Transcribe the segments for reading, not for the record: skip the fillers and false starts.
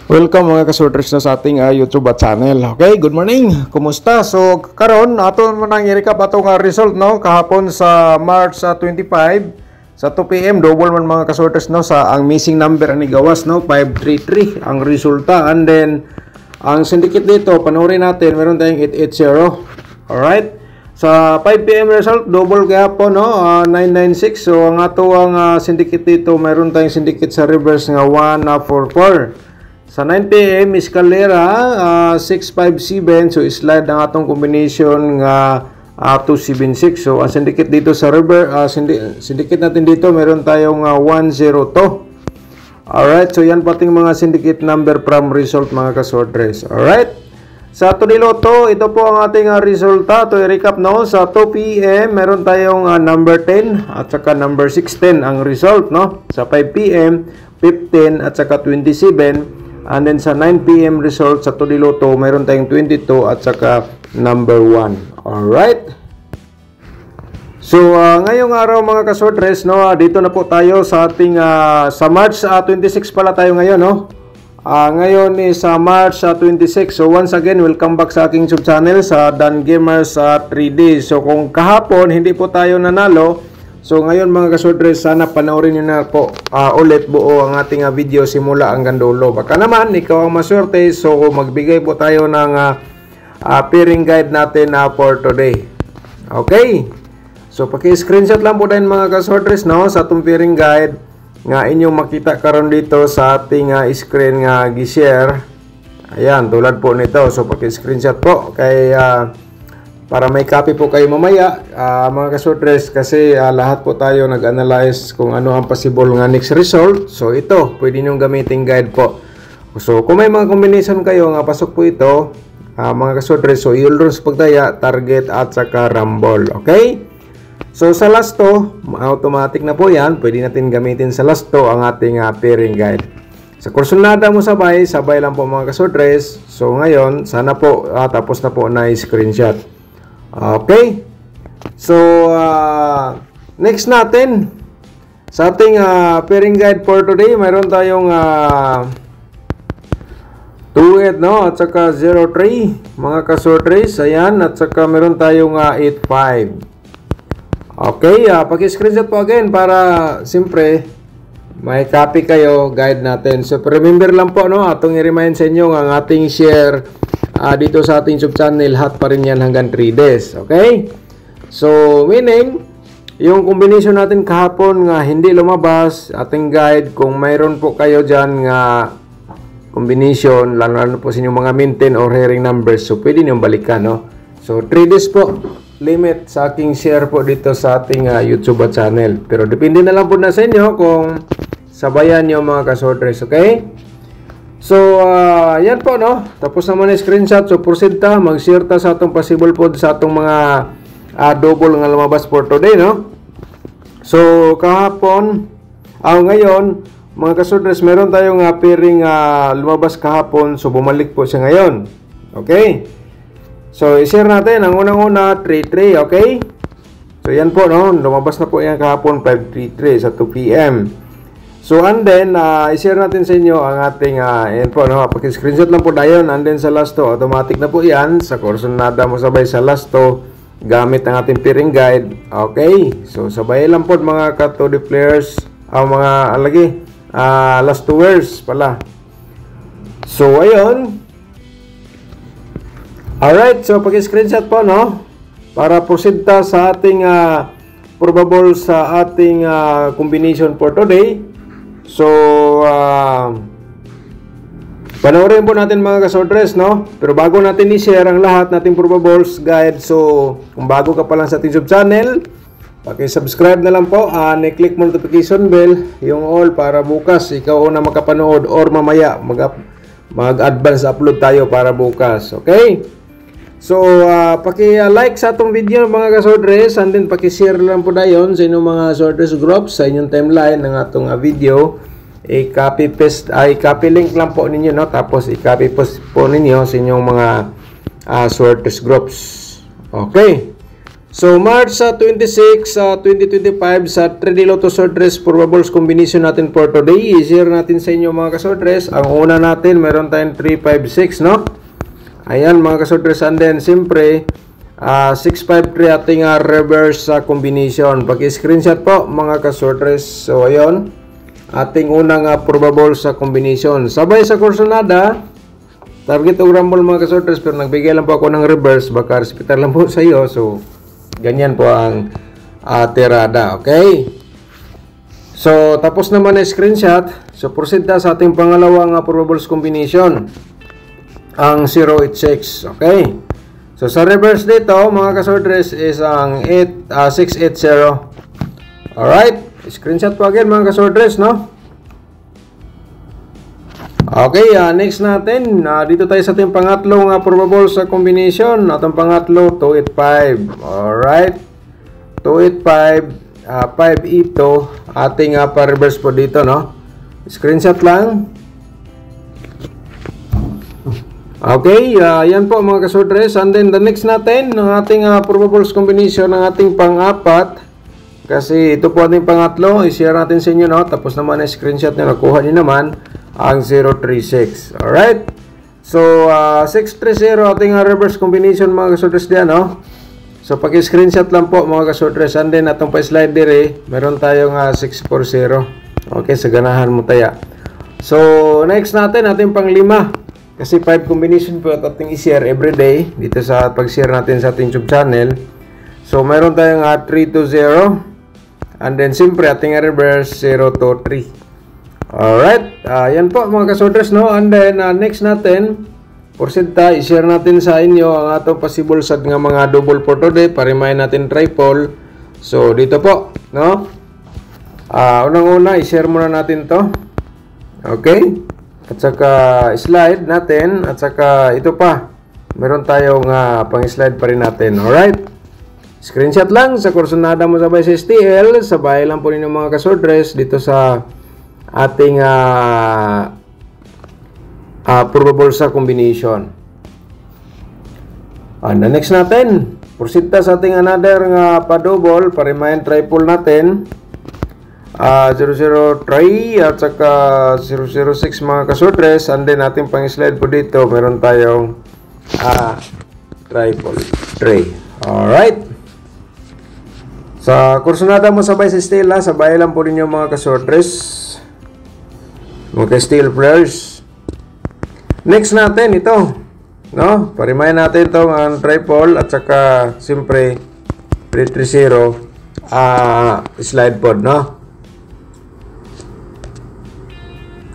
Welcome mga kasorters na sa ating YouTube channel. Okay, good morning. Kumusta? So karon ato man i-recap atong result no kahapon sa March 25 sa 2 PM double man mga kasorters no sa ang missing number ani gawas no 533 ang resulta, and then ang syndicate dito panoorin natin, meron tayong 880. All right. Sa 5 PM result double kahapon no 996. So ang ato ang syndicate dito, meron tayong syndicate sa reverse nga 144. Sa 9 PM, Escalera, 657. So, slide ang atong combination nga 276. So, ang syndicate dito sa river, syndicate natin dito, meron tayong 102. Alright, so yan pating mga syndicate number from result mga kasortres. Alright, sa Toniloto, ito po ang ating resulta. To i-recap no, sa 2 PM, meron tayong number 10 at saka number 16 ang result no. Sa 5 PM, 15 at saka 27. And then sa 9 PM result sa Toniloto, meron tayong 22 at saka number 1. Alright. So, ngayong araw mga kasortres, no, dito na po tayo sa ating, sa March 26 pala tayo ngayon, no. Ngayon is March 26. So, once again, welcome back sa aking YouTube channel sa Dan Gamers 3D. So, kung kahapon hindi po tayo nanalo, so ngayon mga kasortres, sana panoorin nyo na po ulit buo ang ating video simula hanggang dulo. Baka naman ikaw ang maswerte, so magbigay po tayo ng pairing guide natin for today. Okay, so paki-screenshot lang po din mga kasortres no, sa itong pairing guide nga inyong makita karon dito sa ating screen nga gi-share. Ayan, tulad po nito. So paki-screenshot po kay para may copy po kayo mamaya, mga kasortres, kasi lahat po tayo nag-analyze kung ano ang possible nga next result. So ito, pwede nyo gamitin guide po. So kung may mga combination kayo nga pasok po ito, mga kasortres, so i-rules pagdaya, target at saka rumble. Okay? So sa last to, automatic na po yan. Pwede natin gamitin sa last to ang ating pairing guide. Sa kursunada mo sabay lang po mga kasortres. So ngayon, sana po tapos na po na screenshot. Okay, so next natin sa ating pairing guide for today, mayroon tayong 28 no, at saka 03 mga kasortres, ayan, at saka meron tayong 85. Okay, paki-screenshot po again para siyempre may copy kayo guide natin. So remember lang po no, atong i-remind sa inyo ang ating share dito sa ating YouTube channel, hot pa rin yan hanggang 3 days. Okay? So, meaning, yung combination natin kahapon nga hindi lumabas, ating guide, kung mayroon po kayo dyan nga combination, lalo po sa inyong mga maintain or hearing numbers, so pwede niyong balikan, no? So, 3 days po, limit sa aking share po dito sa ating YouTube channel. Pero depende na lang po na sa inyo kung sabayan niyo mga kasortres, okay? So, yan po, no? Tapos naman yung screenshot. So, proceed ta. Mag-share ta sa atong possible po sa atong mga double nga lumabas for today, no? So, kahapon, ngayon, mga kasortres, meron tayong pairing lumabas kahapon. So, bumalik po siya ngayon. Okay? So, i-share natin. Ang unang-una, 3-3, okay? So, yan po, no? Lumabas na po yan kahapon, 5-3-3 sa 2 PM. So, and then, i-share natin sa inyo ang ating, yan po, no, paki-screenshot lang po na yun. And then, sa last to, automatic na po yan. Sa kursunada mo sabay sa last to, gamit ang ating pairing guide. Okay? So, sabay lang po mga ka-2D players, mga, last 2 words pala. So, ayun. Alright, so, paki-screenshot po, no, para proceed ta sa ating, probable sa ating combination for today. So, panoorin po natin mga kasortres, no? Pero bago natin i-share ang lahat nating probables guide, so, kung bago ka pa lang sa ating YouTube channel, paki-subscribe na lang po, i-click mo notification bell, yung all, para bukas ikaw na makapanood or mamaya mag-advance upload tayo para bukas, okay? So, paki-like sa atong video mga kasortres, and then paki-share lang po dayon sa inyong mga sortres groups sa inyong timeline ng atong video. I-copy paste, i-copy link lang po ninyo, no? Tapos i-copy post po ninyo sa inyong mga sortres groups. Okay. So, March 26, 2025 sa 3D Lotto Sortress probables combination natin for today. I-share natin sa inyo mga kasortress. Ang una natin, meron tayong 356, no? Ayan mga kasortress. And then, siyempre, 653 ating reverse combination. Pag-screenshot po mga kasortress. So, ayun. Ating unang probable sa combination. Sabay sa Corsonada, target o rumble mga kasortress. Pero nagbigay lang po ako ng reverse. Baka respitar lang po sa iyo. So, ganyan po ang tirada, okay? So, tapos naman na screenshot. So, proceed na sa ating pangalawang probables combination. Ang 086, okay? So, sa reverse dito, mga kasortress, is ang 680. Alright? Screenshot po again, mga kasortress, no? Okay, next natin, dito tayo sa ating pangatlong probable sa combination. Atong pangatlo, 285. Alright. 285, 5 ito. Ating pa-reverse po dito, no? Screenshot lang. Okay, yan po mga kasortress. And then the next natin, ang ating probable combination, ang ating pang-apat. Kasi ito po ating pangatlo. I-share natin sa inyo, no? Tapos naman ang screenshot nyo, nakuha nyo naman ang 036. Alright? So, 630 ating reverse combination mga kasortress diyan, no? So, pag-screenshot lang po mga kasortress. And then, atong pa-slide dire, meron tayong 640. Okay, sa ganahan mo taya. So, next natin, ating pang-5. Kasi 5 combination po at ating i-share everyday dito sa pag-share natin sa ating YouTube channel. So, meron tayong 320. And then, siyempre, ating reverse 023. Alright, yan po mga kasortress, no? And then, next natin, porsinta, i-share natin sa inyo ang atong possible sad nga mga double for today, parimahin natin triple. So, dito po, no? Unang-una, i-share muna natin to. Okay? At saka, slide natin, at saka, ito pa, meron tayong pang-slide pa rin natin. Alright? Screenshot lang sa Corsonada mo sabay sa STL, sabay lang po ninyo mga kasortress dito sa ating probable sa combination. And the next natin, proceed sa ating another pa-double, parimahin triple natin. 003 at saka 006 mga kasortress. And then ating pang-slide po dito, meron tayong triple 3. Alright. Sa Corsonada mo sabay sa Stella, sabay lang po ninyo mga kasortress, mga steel players. Next natin ito, no? Parimahin natin itong triple at saka siyempre 330 slide pod, no?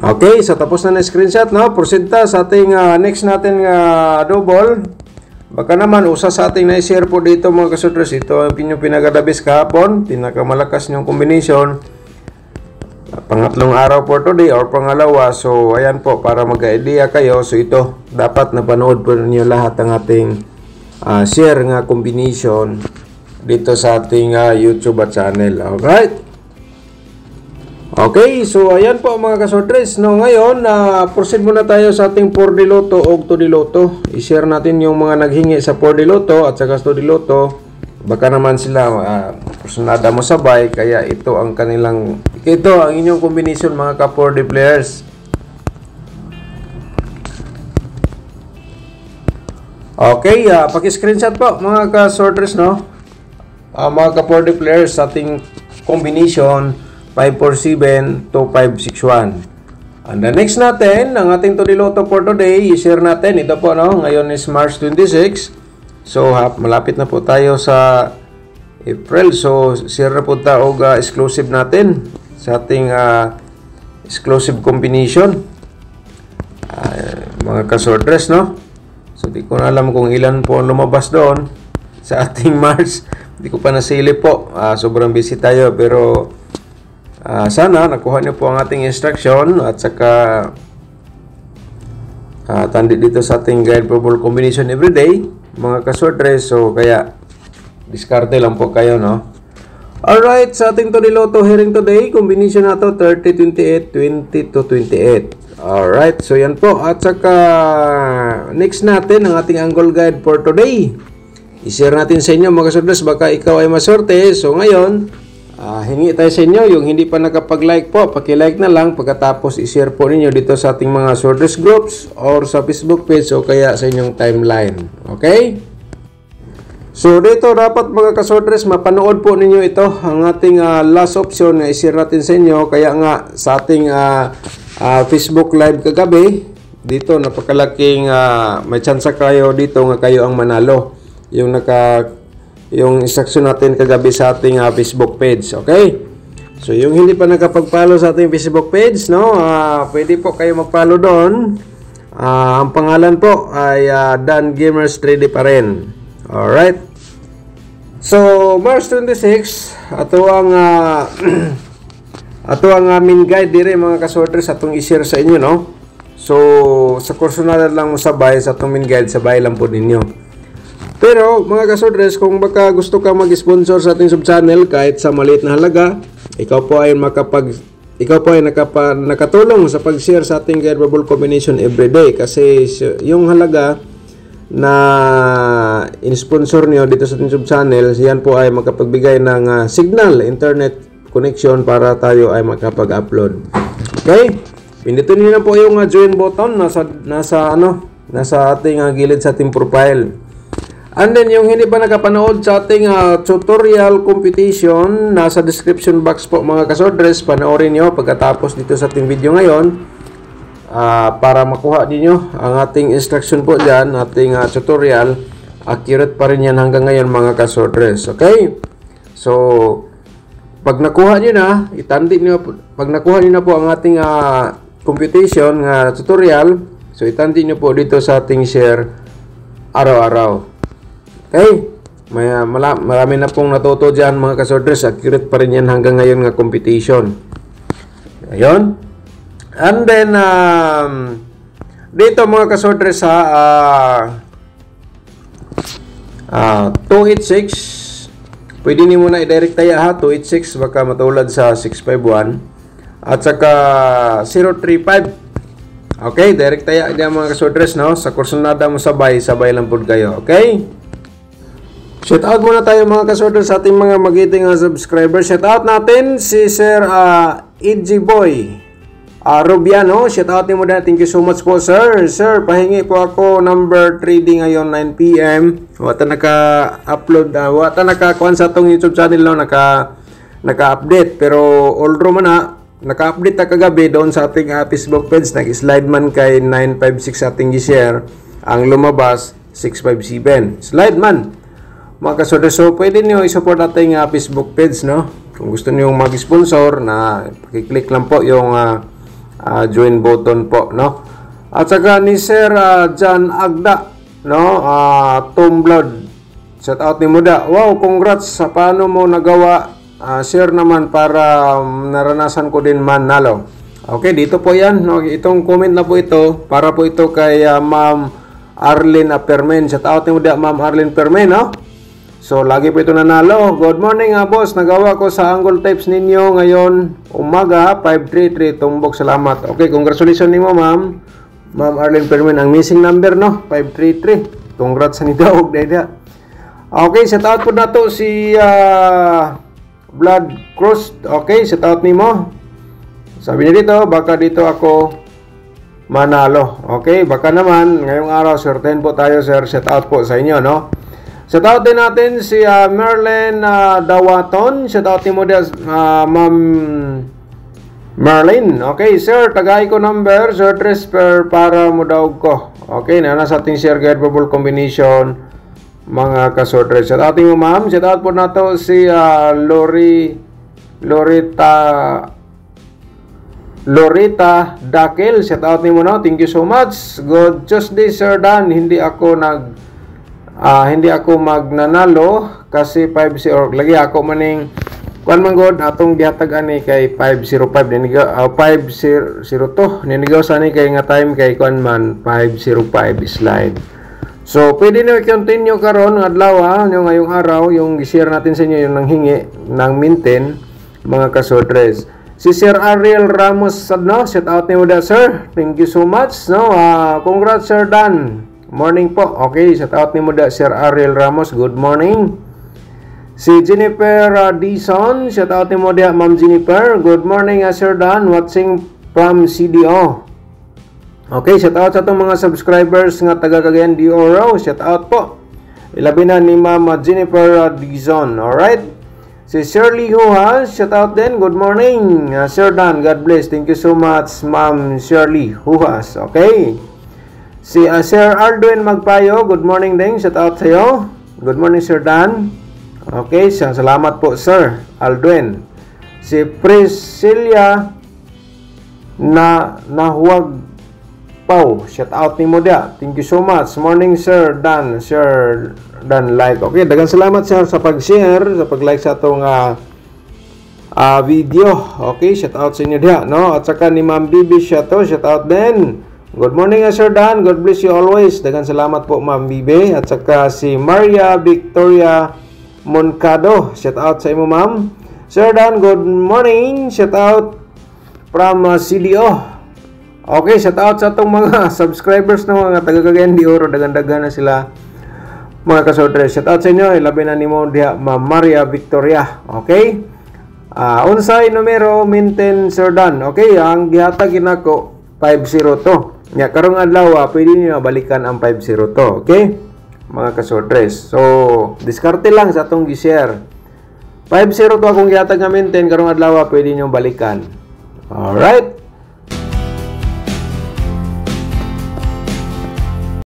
Okay, so tapos na screenshot, no? Proceed ta sa ating next natin double. Baka naman usa sa ating na-share po dito mga kasortress. Ito ang inyong pinagadabis kahapon, pinakamalakas niyong combination. Pangatlong araw po today or pangalawa. So, ayan po, para mag-idea kayo. So, ito, dapat napanood po niyo lahat ang ating share nga combination dito sa ating YouTube channel. Alright? Okay, so ayan po mga kasortress. No, ngayon, proceed muna tayo sa ating 4D Lotto o 2D Lotto. I-share natin yung mga naghingi sa 4D Lotto at saka 2D Lotto. Baka naman sila Corsonada mo sabay, kaya ito ang kanilang, ito ang inyong combination mga ka-4D players. Okay, paki-screenshot po mga ka-sorters, no? Mga ka-4D players sa ating combination 547 to 561. And the next natin, ang ating 2D Lotto for today, i-share natin. Ito po, no? Ngayon is March 26. So, malapit na po tayo sa April. So, share na po tayo exclusive natin sa ating exclusive combination. Mga kasortress, no? So, di ko na alam kung ilan po lumabas doon sa ating March. Hindi ko pa nasilip po. Sobrang busy tayo. Pero, sana nakuha niyo po ang ating instruction at saka tandi dito sa ating guide probable combination everyday mga kasortress. So kaya diskarte lang po kayo, no? Alright, sa ating 2D Lotto hearing today, combination na to 30, 28, 20 to 28. Alright, so yan po. At saka next natin ang ating angle guide for today. i-share natin sa inyo mga kasodres, baka ikaw ay maswerte. So ngayon, hingi tayo sa inyo, yung hindi pa nakapag-like po, paki-like na lang, pagkatapos i-share po ninyo dito sa ating mga sworders groups or sa Facebook page o kaya sa inyong timeline. Okay? So dito dapat mga kasworders, mapanood po ninyo ito, ang ating last option na i-share natin sa inyo. Kaya nga sa ating Facebook live kagabi, dito napakalaking may chance kayo dito nga kayo ang manalo. Yung instruction natin kagabi sa ating Facebook page, okay? So yung hindi pa nakapag-follow sa ating Facebook page, no, pwede po kayo mag-follow doon. Ang pangalan po ay Dan Gamers 3D pa rin. Alright. So March 26, ato ang ato ang main guide dire mga kasworders atong i-share sa inyo, no. So sa kurso na lang mo sabay sa atong main guide, sabay lang po ninyo. Pero mga kasworders, kung baka gusto ka mag-sponsor sa ating sub-channel kahit sa maliit na halaga, ikaw po ay nakatulong sa pag-share sa ating guide bubble combination everyday. Kasi yung halaga na in-sponsor niyo dito sa ating sub-channel, yan po ay makapagbigay ng signal, internet connection para tayo ay makapag-upload. Okay? Pindutin niyo na po yung join button nasa ating gilid sa ating profile. And then yung hindi pa nakapanood sa ating tutorial competition, nasa description box po mga kasworders, panoorin nyo pagkatapos dito sa ating video ngayon, para makuha ninyo ang ating instruction po dyan, ating tutorial. Accurate pa rin yan hanggang ngayon mga kasworders. Okay? So pag nakuha nyo na, pag nakuha nyo na po ang ating computation tutorial, so itandi nyo po dito sa ating share araw-araw. Okay, marami na pong natuto dyan mga kasworders. Accurate pa rin yan hanggang ngayon nga competition. Ayun. And then dito mga kasworders 286, pwede niyo muna i-direct tayo 286, baka matulad sa 651 at saka 035. Okay, direct tayo dyan mga kasworders, no? Sa kursunada mo sabay lang po kayo. Okay? Shout out muna tayo mga kasworders sa ating mga magiting subscribers. Shout out natin si Sir EG Boy Rubiano. Shout out niyo muna. Thank you so much po sir. Sir, pahingi po ako number trading ngayon 9 PM. Wata naka-upload, wata naka-kuhan sa atong YouTube channel, no? Naka-update. Pero although man naka-update ta kagabi doon sa ating Facebook page, nag-slide man kay 956 ating i-share. Ang lumabas 657. Slide man. Mga kasworders, so pwede nyo i-support ating Facebook page, no? Kung gusto nyo mag-sponsor, pakiclick lang po yung join button po, no? At saka ni Sir John Agda, no? Tom Blood, shout out ni Muda. Wow, congrats sa paano mo nagawa. Share naman para naranasan ko din manalo. Okay, dito po yan, no? Itong comment na po ito, para po ito kay Ma'am Arlene Permen. Shout out ni Muda, Ma'am Arlene Permen, no? So, lagi po ito nanalo. Good morning boss. Nagawa ko sa angle types ninyo ngayon umaga. 533. Tumbok. Salamat. Okay, congratulations nimo ma'am. Ma'am Arlene Permen. Ang missing number, no? 533. Congrats sa nidawag. Okay, shout out po na to si Blood Cross. Okay, shout out nimo. Sabi niya dito, baka dito ako manalo. Okay, baka naman ngayong araw, certain po tayo sir. Shout out po sa inyo, no? Shout out din natin si Merlin Dawaton. Shout out mo din Ma'am Merlin. Okay, sir, tagay ko number, sir, transfer para mo daw ko. Okay, na sa ating share guide bubble combination mga kasordres. Shout out mo ma'am. Shout out po na to si Lorita Dakel. Shout out mo na. Thank you so much. Good Tuesday, Sir Dan. Hindi ako magnanalo kasi 5-0 lagi ako maning kuan man god atong gihatag ani kay 505 ninigaw 502 ninigaw sa ni kay nga time kay kuan man 505 slide. So pwede na i-continue karon adlaw yung ngayong araw yung i-share natin sa inyo yung nanghingi ng minten mga kasodres. Si Sir Ariel Ramos, no? Shout out niyo da sir. Thank you so much, no? Congrats Sir Dan. Morning po. Okay, shout out ni mo da Sir Ariel Ramos. Good morning. Si Jennifer Dison, shout out ni mo da Ma'am Jennifer. Good morning, Sir Dan, watching from CDO. Okay, shout out sa itong mga subscribers nga taga Cagayan de Oro. Shout out po. Ilabi na ni Ma'am Jennifer Dizon. Alright. Si Shirley Huhas, shout out din. Good morning, Sir Dan. God bless. Thank you so much, Ma'am Shirley Huhas. Okay. Si Sir Aldwin Magpayo, good morning din. Shout out sa iyo. Good morning, Sir Dan. Okay, salamat po, Sir Aldwin. Si Priscilla Nahuwag Pau, shout out ni mo dia. Thank you so much. Morning, Sir Dan. Sir Dan like. Okay, daghang salamat sir sa pag-share, sa pag-like sa atong video. Okay, shout out sa inyo dia, no? At saka ni Ma'am Bibi shout out din. Good morning, Sir Dan. God bless you always. Daghang salamat po, Ma'am Bibi. At saka si Maria Victoria Moncado, shout out sa imo, Ma'am. Sir Dan, good morning. Shout out from CDO. Okay, shout out sa itong mga subscribers na mga taga Cagayan de Oro. Dagan-dagan na sila, mga kasodres. Shout out sa inyo. Ilabi na ni mo diha, Ma'am Maria Victoria. Okay? Unsay numero maintain, Sir Dan. Okay, ang gihatag ginako 502. Nya karong adlaw pwede niyo balikan ang 502. Okay? Mga kasodres. So, diskarte lang sa atong gi-share. 502 akong gihatag nga maintain karong adlaw pwede niyo balikan. Alright?